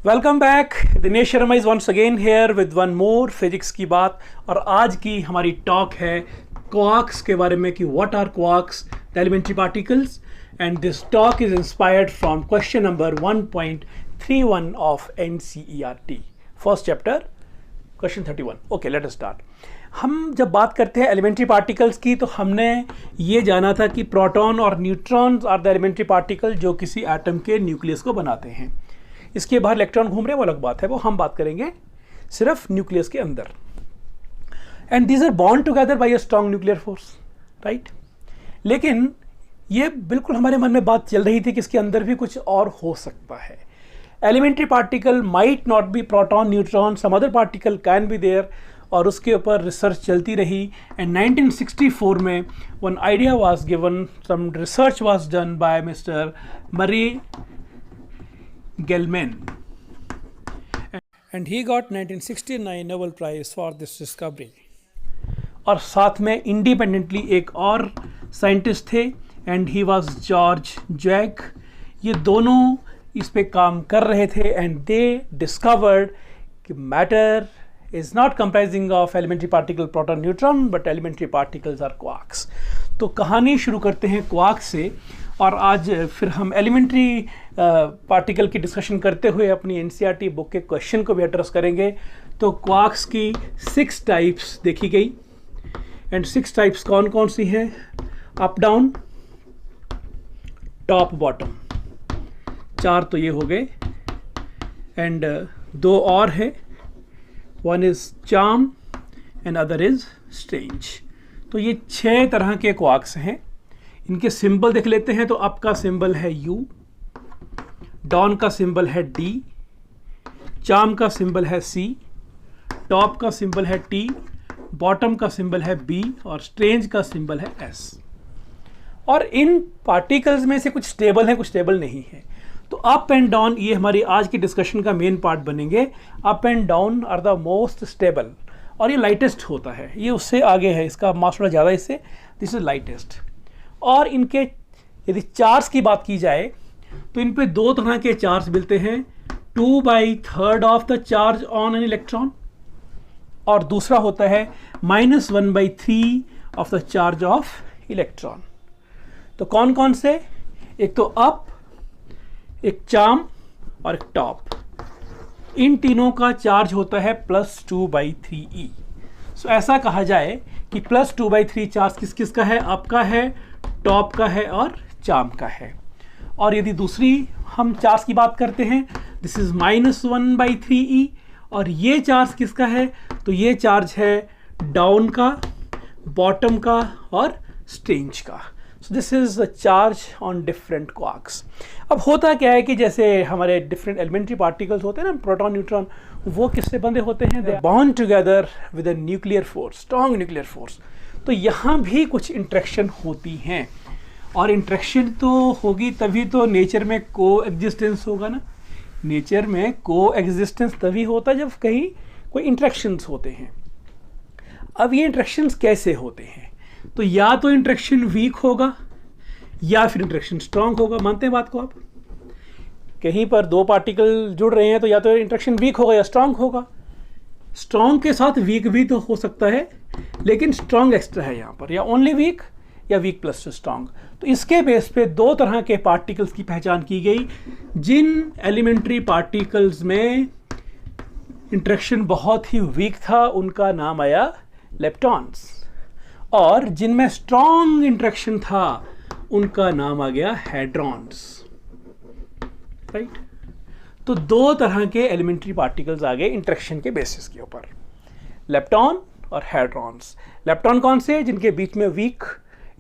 Welcome back. Dinesh Sharma is once again here with one more physics की बात। और आज की हमारी टॉक है क्वार्क्स के बारे में कि what are quarks, the elementary particles. And this talk is inspired from question number 1.31 of NCERT first chapter, question 31। Okay, let us start. हम जब बात करते हैं एलिमेंट्री पार्टिकल्स की तो हमने ये जाना था कि प्रोटॉन और neutrons are the elementary particle जो किसी एटम के न्यूक्लियस को बनाते हैं। इसके बाहर इलेक्ट्रॉन घूम रहे हैं वो अलग बात है, वो हम बात करेंगे सिर्फ न्यूक्लियस के अंदर। And these are bond together by a strong nuclear force, right. लेकिन ये बिल्कुल हमारे मन में बात चल रही थी कि इसके अंदर भी कुछ और हो सकता है। Elementary particle might not be proton neutron, some other particle can be there. और उसके ऊपर रिसर्च चलती रही। एंड 1964 में one idea was given, some research was done by mister Murray Gelman, and he got 1969 Nobel Prize for this discovery। और साथ में independently एक और साइंटिस्ट थे and he was George Jack. ये दोनों इस पे काम कर रहे थे एंड दे डिस्कवर्ड कि matter is not comprising of elementary particle proton neutron but elementary particles are quarks. तो कहानी शुरू करते हैं क्वार्क्स से। और आज फिर हम एलिमेंट्री पार्टिकल की डिस्कशन करते हुए अपनी NCERT बुक के क्वेश्चन को भी एड्रेस करेंगे। तो क्वार्क्स की 6 टाइप्स देखी गई। एंड 6 टाइप्स कौन कौन सी हैं? अप डाउन, टॉप बॉटम, 4 तो ये हो गए। एंड 2 और है, one is charm and other is strange. तो ये 6 तरह के क्वार्क्स हैं। इनके सिंबल देख लेते हैं। तो अप का सिंबल है U, डाउन का सिंबल है D, चार्म का सिंबल है C, टॉप का सिंबल है T, बॉटम का सिंबल है B और स्ट्रेंज का सिंबल है S। और इन पार्टिकल्स में से कुछ स्टेबल हैं, कुछ स्टेबल नहीं है। तो अप एंड डाउन ये हमारी आज की डिस्कशन का मेन पार्ट बनेंगे। Up and down are the most stable और ये लाइटेस्ट होता है, ये उससे आगे है, इसका मास थोड़ा ज़्यादा इससे, दिस इज लाइटेस्ट। और इनके यदि चार्ज की बात की जाए तो इन पे 2 तरह के चार्ज मिलते हैं, 2/3 of the charge on an electron और दूसरा होता है -1/3 of the charge of electron. तो कौन कौन से? एक तो अप, एक चार्म और एक टॉप। इन तीनों का चार्ज होता है +2/3e। सो ऐसा कहा जाए कि +2/3 चार्ज किस किस का है? अप का है, टॉप का है और चार्म का है। और यदि दूसरी हम चार्ज की बात करते हैं, दिस इज -1/3e। और ये चार्ज किसका है? तो ये चार्ज है डाउन का, बॉटम का और स्ट्रेंज का। So this is the charge on different quarks. अब होता क्या है कि जैसे हमारे डिफरेंट एलिमेंट्री पार्टिकल्स होते हैं ना, प्रोटॉन न्यूट्रॉन, वो किससे बंधे होते हैं? They bond together with a nuclear force, strong nuclear force. तो यहाँ भी कुछ इंट्रैक्शन होती हैं और इंट्रैक्शन तो होगी तभी तो नेचर में को एग्जिस्टेंस होगा ना। नेचर में को एग्जिस्टेंस तभी होता है जब कहीं कोई इंट्रैक्शंस होते हैं। अब ये इंट्रैक्शंस कैसे होते हैं? तो या तो इंट्रैक्शन वीक होगा या फिर इंट्रैक्शन स्ट्रांग होगा। मानते हैं बात को आप? कहीं पर 2 पार्टिकल जुड़ रहे हैं तो या तो इंट्रैक्शन वीक होगा या स्ट्रांग होगा। स्ट्रांग के साथ वीक भी तो हो सकता है, लेकिन स्ट्रांग एक्स्ट्रा है यहाँ पर, या ओनली वीक या वीक प्लस स्ट्रांग। तो इसके बेस पे 2 तरह के पार्टिकल्स की पहचान की गई। जिन एलिमेंट्री पार्टिकल्स में इंट्रैक्शन बहुत ही वीक था उनका नाम आया लेप्टॉन्स, और जिनमें स्ट्रांग इंट्रैक्शन था उनका नाम आ गया हेड्रॉन्स, राइट। तो 2 तरह के एलिमेंट्री पार्टिकल्स आ गए इंट्रैक्शन के बेसिस के ऊपर, लेप्टॉन और हेड्रॉन्स। लेप्टॉन कौन से? जिनके बीच में वीक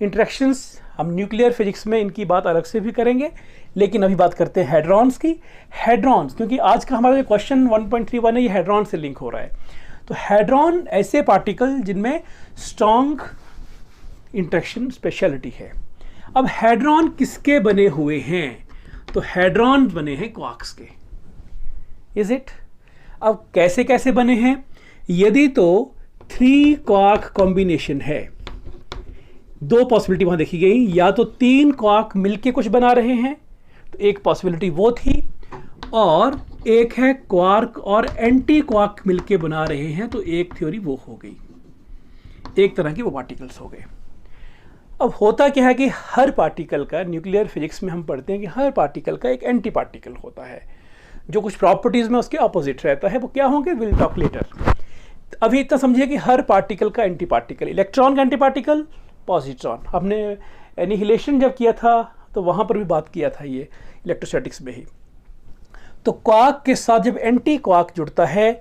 इंट्रैक्शंस। हम न्यूक्लियर फिजिक्स में इनकी बात अलग से भी करेंगे, लेकिन अभी बात करते हैं हेड्रॉन्स की। हेड्रॉन्स, क्योंकि आज का हमारा जो क्वेश्चन 1.31 है ये हेड्रॉन से लिंक हो रहा है। तो हेड्रॉन ऐसे पार्टिकल जिनमें स्ट्रॉन्ग इंट्रैक्शन स्पेशलिटी है। अब हेड्रॉन किसके बने हुए हैं? तो हेड्रॉन बने हैं क्वार्क्स के। Is it? अब कैसे कैसे बने हैं? यदि तो 3 क्वार्क कॉम्बिनेशन है, 2 पॉसिबिलिटी वहां देखी गई, या तो 3 क्वार्क मिलके कुछ बना रहे हैं, तो एक पॉसिबिलिटी वो थी, और एक है क्वार्क और एंटी क्वार्क मिलके बना रहे हैं, तो एक थ्योरी वो हो गई, एक तरह के वो पार्टिकल्स हो गए। अब होता क्या है कि हर पार्टिकल का, न्यूक्लियर फिजिक्स में हम पढ़ते हैं कि हर पार्टिकल का एक एंटी पार्टिकल होता है जो कुछ प्रॉपर्टीज में उसके ऑपोजिट रहता है। वो क्या होंगे, विल टॉक लेटर। अभी इतना समझिए कि हर पार्टिकल का एंटी पार्टिकल, इलेक्ट्रॉन का एंटी पार्टिकल पॉजिट्रॉन। हमने एनिहिलेशन जब किया था तो वहाँ पर भी बात किया था ये इलेक्ट्रोस्टैटिक्स में ही। तो क्वार्क के साथ जब एंटी क्वार्क जुड़ता है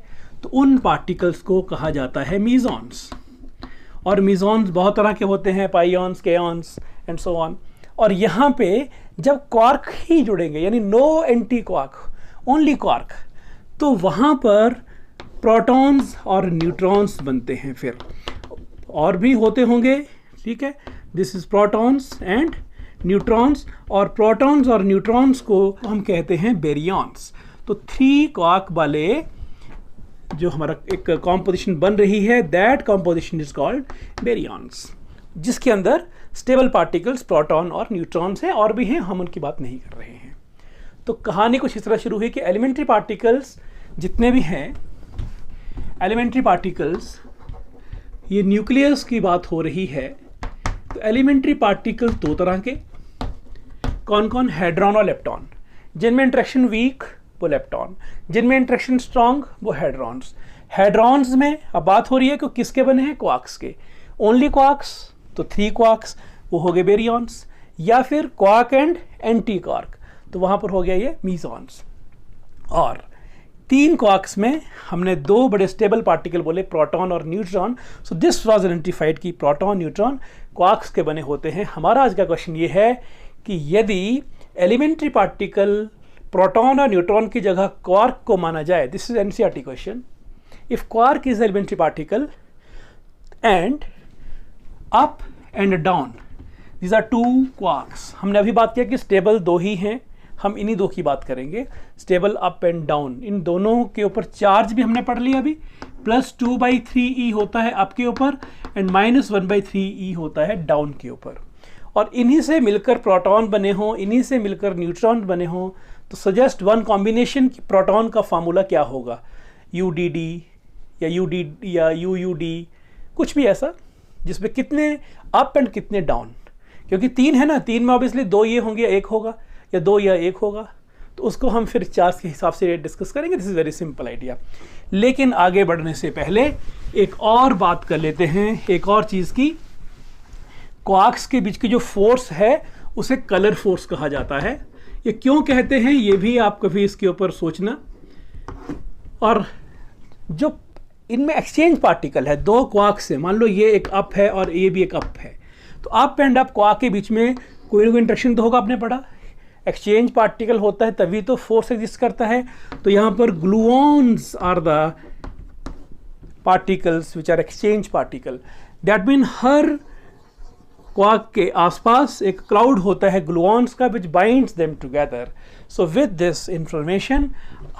तो उन पार्टिकल्स को कहा जाता है मीजॉन्स। और मीजॉन्स बहुत तरह के होते हैं, पाइऑन्स, केऑन्स एंड सो ऑन। और यहाँ पे जब क्वार्क ही जुड़ेंगे, यानी no anti quark, only quark, तो वहाँ पर प्रोटॉन्स और न्यूट्रॉन्स बनते हैं। फिर और भी होते होंगे, ठीक है। This is protons and neutrons, और प्रोटॉन्स और न्यूट्रॉन्स को हम कहते हैं बेरियॉन्स। तो 3 क्वार्क वाले जो हमारा एक कॉम्पोजिशन बन रही है, दैट कॉम्पोजिशन इज कॉल्ड बेरियॉन्स, जिसके अंदर स्टेबल पार्टिकल्स प्रोटॉन और न्यूट्रॉन्स हैं, और भी हैं, हम उनकी बात नहीं कर रहे हैं। तो कहानी कुछ इस तरह शुरू हुई कि एलिमेंट्री पार्टिकल्स जितने भी हैं, एलिमेंट्री पार्टिकल्स, ये न्यूक्लियस की बात हो रही है। तो एलिमेंट्री पार्टिकल्स 2 तरह के, कौन कौन, हेड्रॉन और लेप्टॉन। जिनमें इंट्रैक्शन वीक वो लेप्टॉन, जिनमें इंट्रैक्शन स्ट्रॉन्ग वो हेड्रॉन्स। हेड्रॉन्स में अब बात हो रही है कि किसके बने हैं, क्वार्क्स के। ओनली क्वार्क्स तो 3 क्वार्क्स, वो हो गए बेरियॉन्स, या फिर क्वार्क एंड एंटी क्वार्क, तो वहां पर हो गया ये मीजॉन्स। और 3 क्वार्क्स में हमने 2 बड़े स्टेबल पार्टिकल बोले, प्रोटॉन और neutron. So this was identified कि प्रोटॉन न्यूट्रॉन क्वार्क्स के बने होते हैं। हमारा आज का क्वेश्चन ये है कि यदि एलिमेंट्री पार्टिकल प्रोटॉन और न्यूट्रॉन की जगह क्वार्क को माना जाए, this is NCERT question, if quark is elementary particle and up and down, these are 2 quarks. हमने अभी बात किया कि स्टेबल 2 ही हैं, हम इन्हीं 2 की बात करेंगे, स्टेबल अप एंड डाउन। इन दोनों के ऊपर चार्ज भी हमने पढ़ लिया अभी, +2/3e होता है अप के ऊपर एंड -1/3e होता है डाउन के ऊपर। और इन्हीं से मिलकर प्रोटॉन बने हों, इन्हीं से मिलकर न्यूट्रॉन बने हों, तो सजेस्ट वन कॉम्बिनेशन की प्रोटॉन का फार्मूला क्या होगा, UDD या UD या UUD, कुछ भी ऐसा जिसमें कितने अप एंड कितने डाउन, क्योंकि 3 है ना, 3 में ऑब्वियसली 2 ये होंगे या 1 होगा, या 2 या 1 होगा, तो उसको हम फिर चार्ज के हिसाब से डिस्कस करेंगे। This is very simple idea. लेकिन आगे बढ़ने से पहले एक और बात कर लेते हैं, एक और चीज़ की। क्वार्क्स के बीच की जो फोर्स है उसे कलर फोर्स कहा जाता है। ये क्यों कहते हैं, ये भी आप कभी इसके ऊपर सोचना। और जो इनमें एक्सचेंज पार्टिकल है 2 क्वार्क से, मान लो ये एक अप है और ये भी एक अप है, तो अप एंड अप क्वार्क के बीच में कोई ना कोई इंटरेक्शन तो होगा, आपने पढ़ा। एक्सचेंज पार्टिकल होता है तभी तो फोर्स एग्जिस्ट करता है। तो यहाँ पर gluons are the particles which are exchange particle. That mean हर क्वार्क के आसपास एक क्लाउड होता है ग्लूऑन्स का, which binds them together. So with this information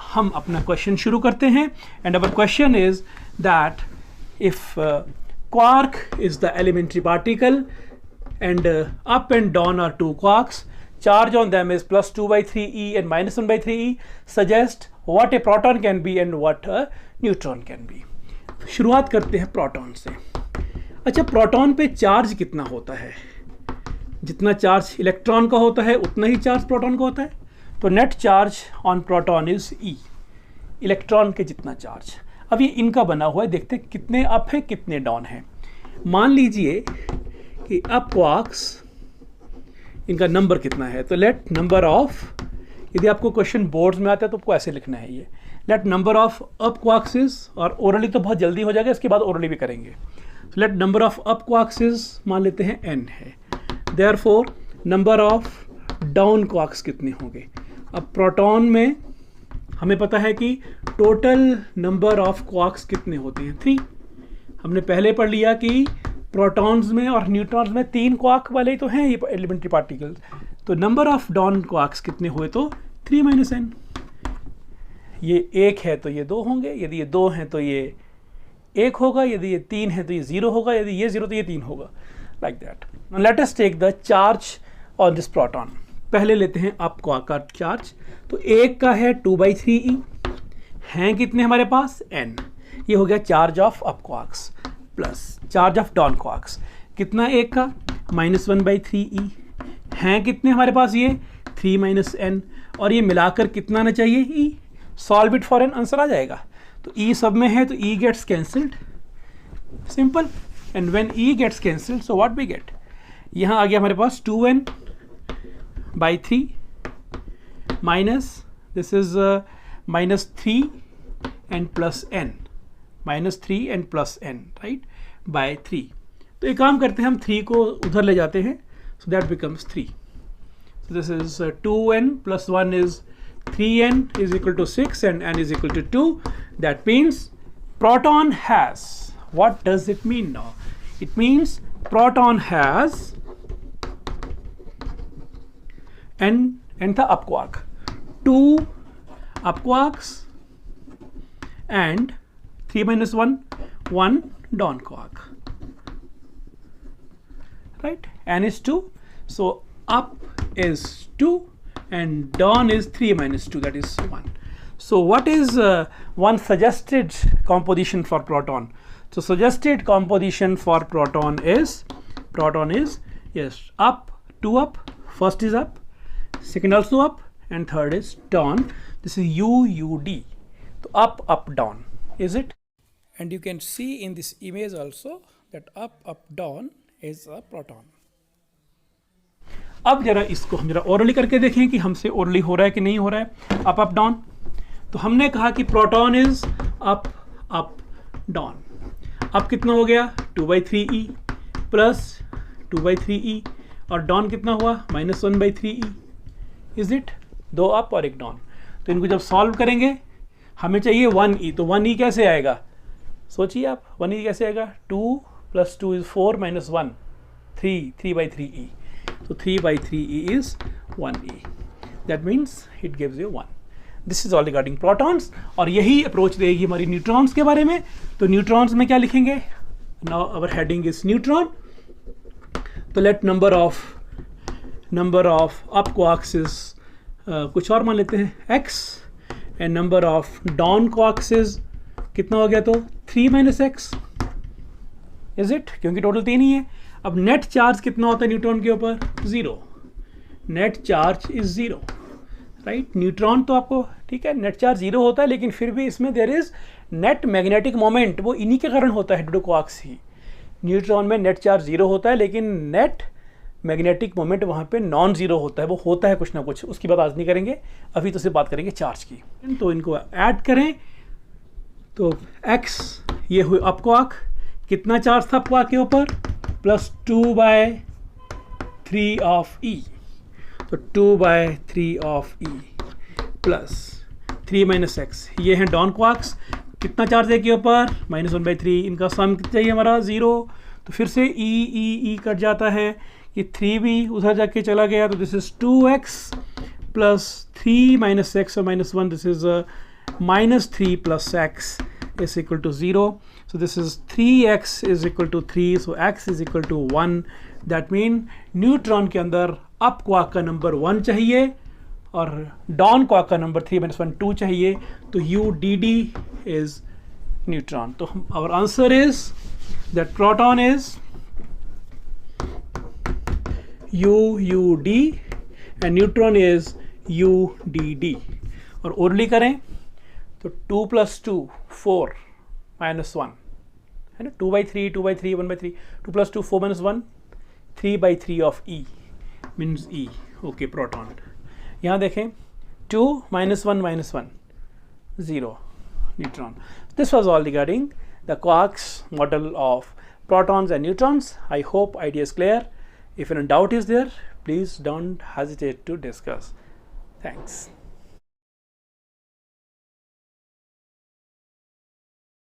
हम अपना क्वेश्चन शुरू करते हैं। And our question is that if quark is the elementary particle and up and down are 2 quarks, charge on them is +2/3e and -1/3e, suggest what a proton can be and what a neutron can be। शुरुआत करते हैं proton से। अच्छा, proton पे charge कितना होता है? जितना चार्ज इलेक्ट्रॉन का होता है उतना ही चार्ज प्रोटॉन का होता है। तो net charge on proton is E, electron के जितना चार्ज। अब ये इनका बना हुआ है, देखते हैं कितने अप है कितने डाउन है। मान लीजिए कि अप क्वार्क्स, इनका नंबर कितना है, तो लेट नंबर ऑफ, यदि आपको क्वेश्चन बोर्ड्स में आता है तो आपको ऐसे लिखना है ये, late number of up quarks is, और ओरली तो बहुत जल्दी हो जाएगा, इसके बाद ओरली भी करेंगे। तो let number of up quarks is, मान लेते हैं n है। Therefore number of down quarks कितने होंगे? अब प्रोटॉन में हमें पता है कि टोटल नंबर ऑफ क्वार्क्स कितने होते हैं, 3। हमने पहले पढ़ लिया कि प्रोटॉन्स में और न्यूट्रॉन्स में 3 क्वार्क वाले तो हैं ये एलिमेंट्री पार्टिकल्स। तो नंबर ऑफ डाउन क्वार्क्स कितने हुए, तो 3 - n। ये 1 है तो ये 2 होंगे, यदि ये 2 हैं तो ये 1 होगा, यदि ये 3 है तो ये 0 होगा, यदि ये 0 तो ये 3 होगा, like that. Let us take the charge on this proton. पहले लेते हैं अप क्वार्क का चार्ज। तो 1 का है 2/3e हैं कितने हमारे पास, n। ये हो गया charge of up quarks plus charge of down quarks, कितना एक का -1/3e। हैं कितने हमारे पास ये 3 - n, और ये मिलाकर कितना आना चाहिए e। Solve it for n, answer आ जाएगा। तो e सब में है तो e gets cancelled, simple. And when e gets cancelled so what we get, यहाँ आ गया हमारे पास 2n/3 minus this is -3 and plus n, -3 and plus n, right, by 3। तो एक काम करते हैं, हम 3 को उधर ले जाते हैं, so that becomes 3। So this is 2n plus 1 is 3n is equal to 6 and n is equal to 2. That means proton has, what does it mean now? It means proton has n the up quark, 2 up quarks and 3 minus 1 down quark, right? N is 2, so up is 2 and down is 3 minus 2, that is 1. So what is one suggested composition for proton? So suggested composition for proton is yes, up, 2 up, first is up, second also up, and third is down. This is UUD. So up, up, down, is it? And you can see in this image also that up, up, down is a proton. अब जरा इसको हम जरा orally करके देखें कि हमसे orally हो रहा है कि नहीं हो रहा है, अप अप डाउन। तो हमने कहा कि proton is up up down. अब कितना हो गया 2/3e प्लस 2/3e, और डाउन कितना हुआ -1/3e, इज इट, 2 अप और 1 डाउन। तो इनको जब सॉल्व करेंगे हमें चाहिए 1e, तो 1e कैसे आएगा, सोचिए आप, 1e कैसे आएगा, 2 + 2 is 4 - 1 3/3e. So 3/3e is 1e. That means it gives you 1. This is all regarding protons. और यही अप्रोच रहेगी हमारी न्यूट्रॉन्स के बारे में। तो न्यूट्रॉन्स में क्या लिखेंगे, now our heading is neutron. तो let number of up quarks is कुछ और मान लेते हैं x, and number of down quarks is कितना हो गया, तो 3 - x, इज इट, क्योंकि टोटल 3 ही है। अब नेट चार्ज कितना होता है न्यूट्रॉन के ऊपर, 0, net charge is 0, right. Neutron तो आपको ठीक है, नेट चार्ज 0 होता है, लेकिन फिर भी इसमें there is net magnetic moment, वो इन्हीं के कारण होता है, हेटेरो क्वार्क्स ही। न्यूट्रॉन में नेट चार्ज 0 होता है, लेकिन नेट मैग्नेटिक मोमेंट वहाँ पे नॉन जीरो होता है, वो होता है कुछ ना कुछ, उसकी बात आज नहीं करेंगे, अभी तो सिर्फ बात करेंगे चार्ज की। तो इनको ऐड करें तो x ये हुई अप क्वार्क, कितना चार्ज था अप क्वार्क के ऊपर, +2/3 ऑफ e, तो 2/3 ऑफ e प्लस 3 - x, ये हैं डाउन क्वार्क्स, कितना चार्ज है के ऊपर, -1/3, इनका सम कितना चाहिए हमारा 0, तो फिर से e कट जाता है, ये 3 भी उधर जाके चला गया, तो this is 2x plus 3 - x और -1, this is -3 + x is equal to 0. So this is 3x is equal to 3, so x is equal to 1. That mean neutron के अंदर अप क्वार्क का नंबर 1 चाहिए और डाउन क्वार्क का number 3 - 1 2 चाहिए, तो UDD is neutron. तो our answer is that proton is UUD and neutron is UDD. और ओरली करें तो 2 + 2 4 - 1 है ना, 2/3 2/3 1/3, 2 + 2 4 - 1 3/3 of E means E, okay proton. यहाँ देखें 2 - 1 - 1 0 neutron. This was all regarding the quarks model of protons and neutrons. I hope idea is clear. If any doubt is there, please don't hesitate to discuss. Thanks.